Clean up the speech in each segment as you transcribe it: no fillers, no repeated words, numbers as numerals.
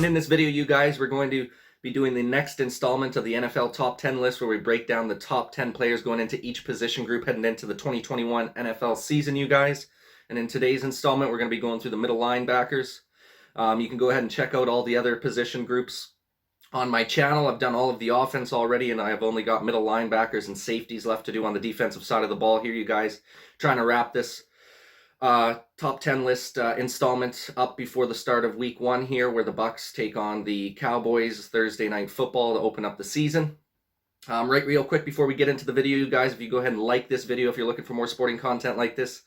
And in this video, you guys, we're going to be doing the next installment of the NFL Top 10 list, where we break down the top 10 players going into each position group heading into the 2021 NFL season, you guys. And in today's installment, we're going to be going through the middle linebackers. You can go ahead and check out all the other position groups on my channel. I've done all of the offense already, and I have only got middle linebackers and safeties left to do on the defensive side of the ball here, you guys. Trying to wrap this top 10 list installment up before the start of week 1 here, where the Bucks take on the Cowboys Thursday night football to open up the season. Right real quick before we get into the video, you guys, if you go ahead and like this video, if you're looking for more sporting content like this,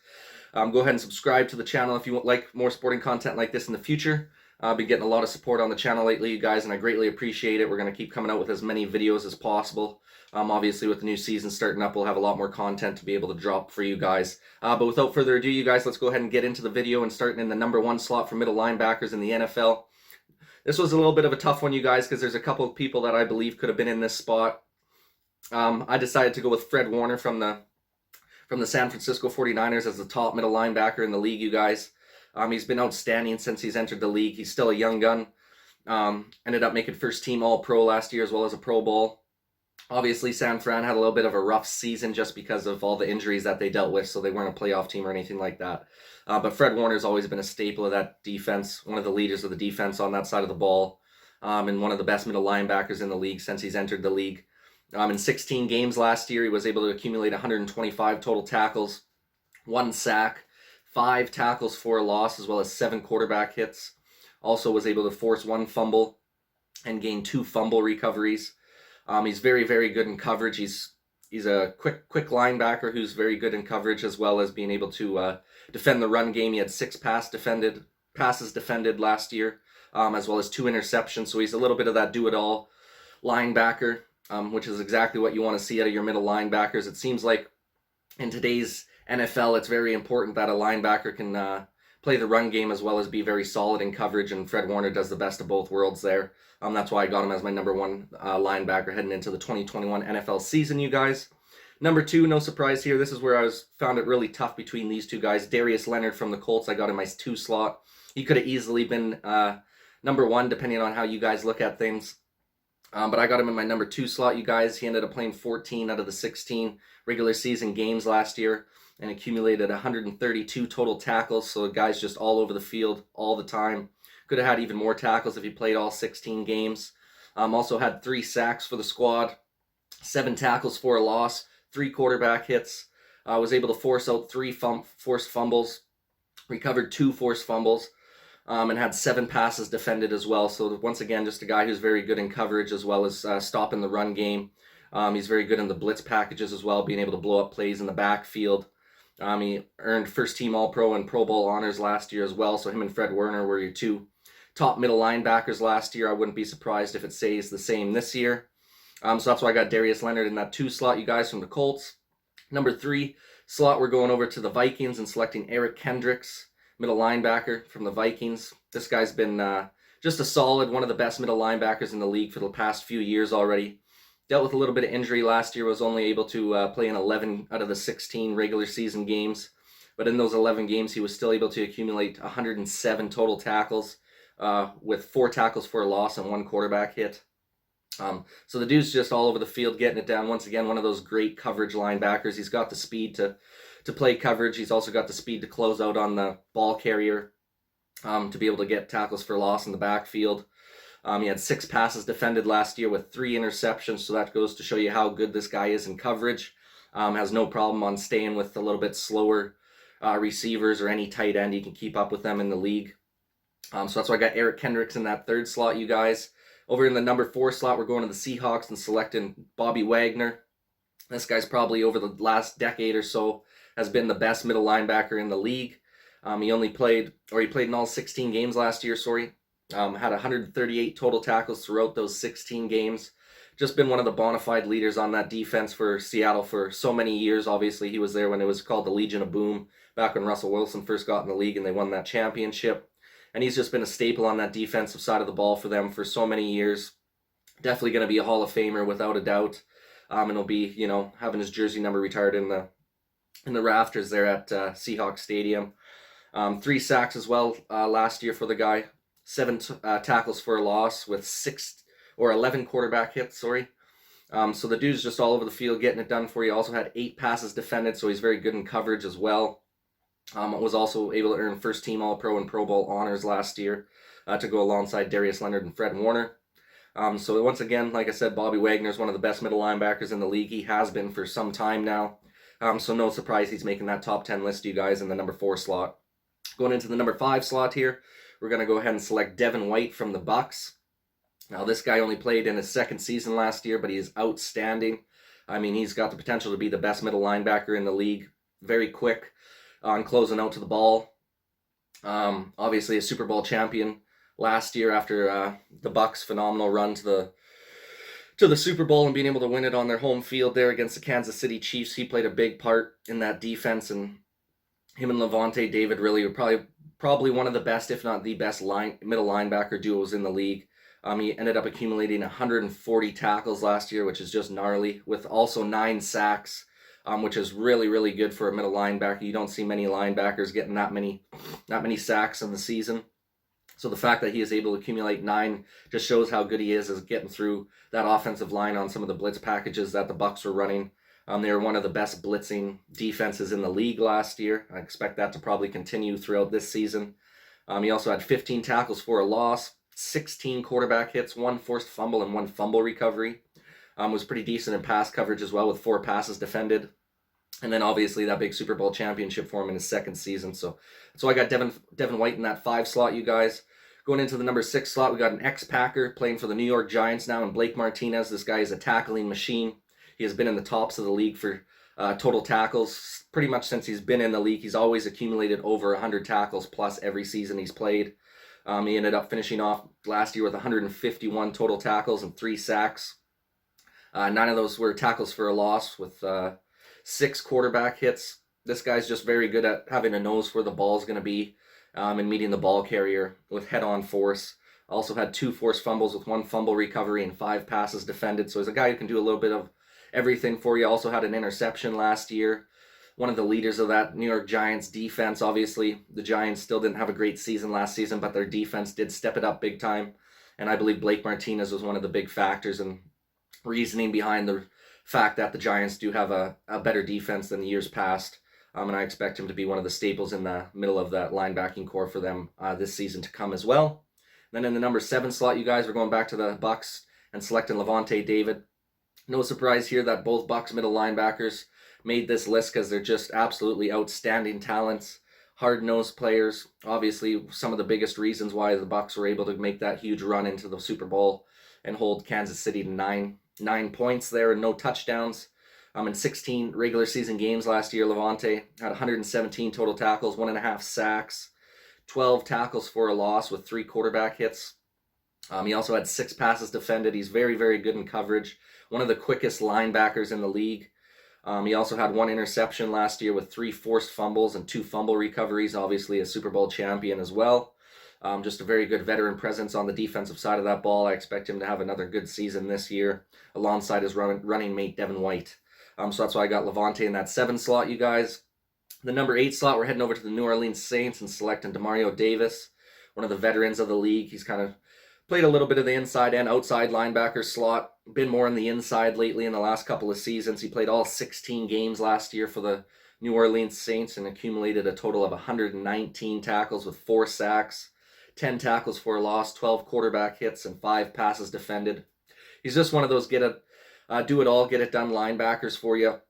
go ahead and subscribe to the channel if you like more sporting content like this in the future. I've been getting a lot of support on the channel lately, you guys, and I greatly appreciate it. We're going to keep coming out with as many videos as possible. Obviously, with the new season starting up, we'll have a lot more content to be able to drop for you guys. But without further ado, you guys, let's go ahead and get into the video and starting in the number 1 slot for middle linebackers in the NFL. This was a little bit of a tough one, you guys, because there's a couple of people that I believe could have been in this spot. I decided to go with Fred Warner from the San Francisco 49ers as the top middle linebacker in the league, you guys. He's been outstanding since he's entered the league. He's still a young gun. Ended up making first team All-Pro last year as well as a Pro Bowl. Obviously, San Fran had a little bit of a rough season just because of all the injuries that they dealt with, so they weren't a playoff team or anything like that. But Fred Warner's always been a staple of that defense, one of the leaders of the defense on that side of the ball, and one of the best middle linebackers in the league since he's entered the league. In 16 games last year, he was able to accumulate 125 total tackles, 1 sack, 5 tackles for a loss, as well as 7 quarterback hits. Also was able to force 1 fumble and gain 2 fumble recoveries. He's very, very good in coverage. He's a quick linebacker who's very good in coverage, as well as being able to defend the run game. He had 6 passes defended last year, as well as 2 interceptions. So he's a little bit of that do-it-all linebacker, which is exactly what you want to see out of your middle linebackers. It seems like in today's NFL, it's very important that a linebacker can play the run game as well as be very solid in coverage, and Fred Warner does the best of both worlds there. That's why I got him as my number 1 linebacker heading into the 2021 NFL season, you guys. Number 2, no surprise here. This is where I found it really tough between these two guys. Darius Leonard from the Colts, I got in my 2 slot. He could have easily been number 1, depending on how you guys look at things. But I got him in my number 2 slot, you guys. He ended up playing 14 out of the 16 regular season games last year and accumulated 132 total tackles. So the guy's just all over the field all the time. Could have had even more tackles if he played all 16 games. Also had 3 sacks for the squad, 7 tackles for a loss, 3 quarterback hits. Was able to force out 3 forced fumbles, recovered 2 forced fumbles, and had 7 passes defended as well. So once again, just a guy who's very good in coverage as well as stopping the run game. He's very good in the blitz packages as well, being able to blow up plays in the backfield. He earned first team All-Pro and Pro Bowl honors last year as well. So him and Fred Warner were your 2 top middle linebackers last year. I wouldn't be surprised if it stays the same this year. So that's why I got Darius Leonard in that 2 slot, you guys, from the Colts. Number 3 slot, we're going over to the Vikings and selecting Eric Kendricks, middle linebacker from the Vikings. This guy's been just a solid, one of the best middle linebackers in the league for the past few years already. Dealt with a little bit of injury last year, was only able to play in 11 out of the 16 regular season games. But in those 11 games, he was still able to accumulate 107 total tackles, with 4 tackles for a loss and 1 quarterback hit. So the dude's just all over the field getting it down. Once again, one of those great coverage linebackers. He's got the speed to play coverage. He's also got the speed to close out on the ball carrier, to be able to get tackles for loss in the backfield. He had 6 passes defended last year with 3 interceptions, so that goes to show you how good this guy is in coverage. Has no problem on staying with a little bit slower receivers or any tight end. He can keep up with them in the league. So that's why I got Eric Kendricks in that 3rd slot, you guys. Over in the number 4 slot, we're going to the Seahawks and selecting Bobby Wagner. This guy's probably over the last decade or so has been the best middle linebacker in the league. He played in all 16 games last year, had 138 total tackles throughout those 16 games. Just been one of the bona fide leaders on that defense for Seattle for so many years. Obviously, he was there when it was called the Legion of Boom, back when Russell Wilson first got in the league and they won that championship. And he's just been a staple on that defensive side of the ball for them for so many years. Definitely going to be a Hall of Famer without a doubt. And he'll be, having his jersey number retired in the rafters there at Seahawks Stadium. 3 sacks as well last year for the guy. 7 tackles for a loss with 11 quarterback hits, sorry. So the dude's just all over the field getting it done for you. Also had 8 passes defended, so he's very good in coverage as well. Was also able to earn first team All-Pro and Pro Bowl honors last year to go alongside Darius, Leonard, and Fred Warner. So once again, like I said, Bobby Wagner is one of the best middle linebackers in the league. He has been for some time now. So no surprise he's making that top 10 list, you guys, in the number 4 slot. Going into the number 5 slot here, we're going to go ahead and select Devin White from the Bucs. Now, this guy only played in his second season last year, but he is outstanding. I mean, he's got the potential to be the best middle linebacker in the league. Very quick on closing out to the ball. Obviously, a Super Bowl champion last year after the Bucs' phenomenal run to the Super Bowl and being able to win it on their home field there against the Kansas City Chiefs. He played a big part in that defense, and him and Lavonte David really were probably one of the best, if not the best, middle linebacker duos in the league. He ended up accumulating 140 tackles last year, which is just gnarly, with also 9 sacks, which is really, really good for a middle linebacker. You don't see many linebackers getting that many sacks in the season. So the fact that he is able to accumulate 9 just shows how good he is as getting through that offensive line on some of the blitz packages that the Bucs were running. They were one of the best blitzing defenses in the league last year. I expect that to probably continue throughout this season. He also had 15 tackles for a loss, 16 quarterback hits, 1 forced fumble, and 1 fumble recovery. Was pretty decent in pass coverage as well, with 4 passes defended. And then obviously that big Super Bowl championship for him in his second season. So I got Devin White in that 5 slot, you guys. Going into the number 6 slot, we got an ex-Packer playing for the New York Giants now, and Blake Martinez. This guy is a tackling machine. He has been in the tops of the league for total tackles pretty much since he's been in the league. He's always accumulated over 100 tackles plus every season he's played. He ended up finishing off last year with 151 total tackles and 3 sacks. 9 of those were tackles for a loss with 6 quarterback hits. This guy's just very good at having a nose where the ball's going to be and meeting the ball carrier with head-on force. Also had 2 forced fumbles with 1 fumble recovery and 5 passes defended. So he's a guy who can do a little bit of everything for you. Also had an interception last year. One of the leaders of that New York Giants defense. Obviously, the Giants still didn't have a great season last season, but their defense did step it up big time. And I believe Blake Martinez was one of the big factors and reasoning behind the fact that the Giants do have a better defense than the years past. And I expect him to be one of the staples in the middle of that linebacking core for them this season to come as well. Then in the number 7 slot, you guys, we're going back to the Bucs and selecting Lavonte David. No surprise here that both Bucs middle linebackers made this list because they're just absolutely outstanding talents, hard-nosed players. Obviously, some of the biggest reasons why the Bucs were able to make that huge run into the Super Bowl and hold Kansas City to 9 points there and no touchdowns. In 16 regular season games last year, Lavonte had 117 total tackles, 1.5 sacks, 12 tackles for a loss with 3 quarterback hits. He also had 6 passes defended. He's very, very good in coverage. One of the quickest linebackers in the league. He also had 1 interception last year with 3 forced fumbles and 2 fumble recoveries. Obviously a Super Bowl champion as well. Just a very good veteran presence on the defensive side of that ball. I expect him to have another good season this year alongside his running mate Devin White. So that's why I got Lavonte in that 7 slot, you guys. The number 8 slot, we're heading over to the New Orleans Saints and selecting Demario Davis, one of the veterans of the league. He's kind of played a little bit of the inside and outside linebacker slot. Been more on the inside lately in the last couple of seasons. He played all 16 games last year for the New Orleans Saints and accumulated a total of 119 tackles with 4 sacks, 10 tackles for a loss, 12 quarterback hits, and 5 passes defended. He's just one of those do it all, get it done linebackers for you.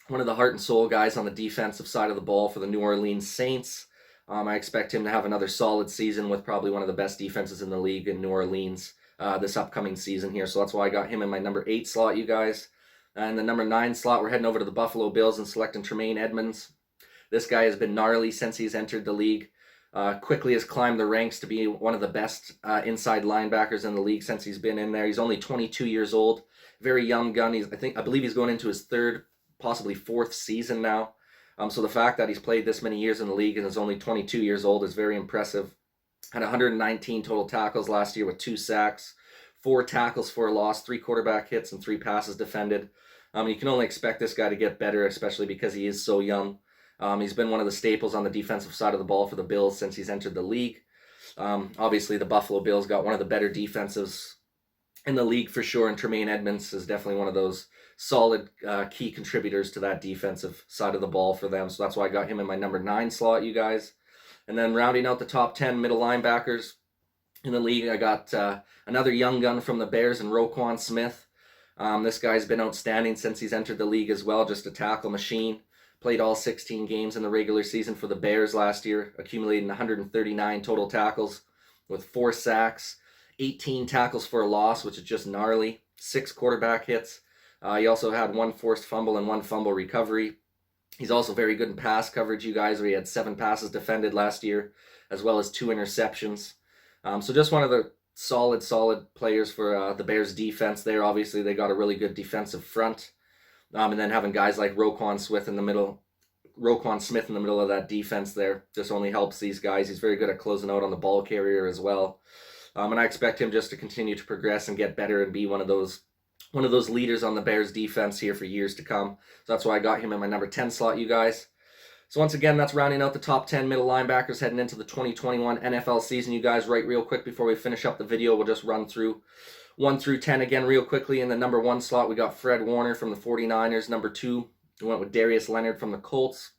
One of the heart and soul guys on the defensive side of the ball for the New Orleans Saints. I expect him to have another solid season with probably one of the best defenses in the league in New Orleans this upcoming season here. So that's why I got him in my number 8 slot, you guys. And the number 9 slot, we're heading over to the Buffalo Bills and selecting Tremaine Edmonds. This guy has been gnarly since he's entered the league. Quickly has climbed the ranks to be one of the best inside linebackers in the league since he's been in there. He's only 22 years old. Very young gun. I believe he's going into his 3rd, possibly 4th season now. So the fact that he's played this many years in the league and is only 22 years old is very impressive. Had 119 total tackles last year with 2 sacks, 4 tackles for a loss, 3 quarterback hits, and 3 passes defended. You can only expect this guy to get better, especially because he is so young. He's been one of the staples on the defensive side of the ball for the Bills since he's entered the league. Obviously, the Buffalo Bills got one of the better defensives in the league for sure, and Tremaine Edmunds is definitely one of those solid key contributors to that defensive side of the ball for them. So that's why I got him in my number 9 slot, you guys. And then rounding out the top 10 middle linebackers in the league, I got another young gun from the Bears and Roquan Smith. This guy's been outstanding since he's entered the league as well, just a tackle machine. Played all 16 games in the regular season for the Bears last year, accumulating 139 total tackles with 4 sacks, 18 tackles for a loss, which is just gnarly, 6 quarterback hits. He also had 1 forced fumble and 1 fumble recovery. He's also very good in pass coverage, you guys, where he had 7 passes defended last year, as well as 2 interceptions. So just one of the solid players for the Bears defense there. Obviously, they got a really good defensive front. And then having guys like Roquan Smith in the middle of that defense there just only helps these guys. He's very good at closing out on the ball carrier as well. And I expect him just to continue to progress and get better and be one of those leaders on the Bears defense here for years to come. So that's why I got him in my number 10 slot, you guys. So once again, that's rounding out the top 10 middle linebackers heading into the 2021 NFL season, you guys. Right, real quick before we finish up the video, we'll just run through 1 through 10 again real quickly. In the number 1 slot, we got Fred Warner from the 49ers. Number 2, we went with Darius Leonard from the Colts.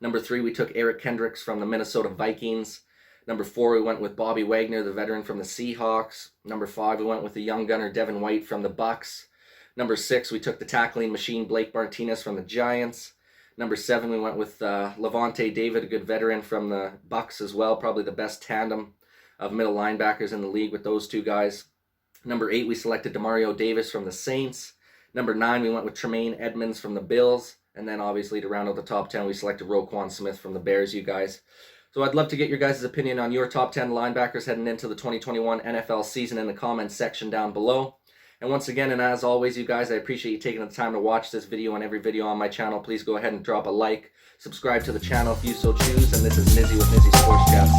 Number 3, we took Eric Kendricks from the Minnesota Vikings. Number 4, we went with Bobby Wagner, the veteran from the Seahawks. Number 5, we went with the young gunner Devin White from the Bucks. Number 6, we took the tackling machine Blake Martinez from the Giants. Number 7, we went with Levante David, a good veteran from the Bucks as well. Probably the best tandem of middle linebackers in the league with those 2 guys. Number 8, we selected Demario Davis from the Saints. Number 9, we went with Tremaine Edmunds from the Bills. And then obviously to round out the top 10, we selected Roquan Smith from the Bears, you guys. So I'd love to get your guys' opinion on your top 10 linebackers heading into the 2021 NFL season in the comments section down below. And once again, and as always, you guys, I appreciate you taking the time to watch this video and every video on my channel. Please go ahead and drop a like, subscribe to the channel if you so choose. And this is Nizzy with Nizzy Sports Chat.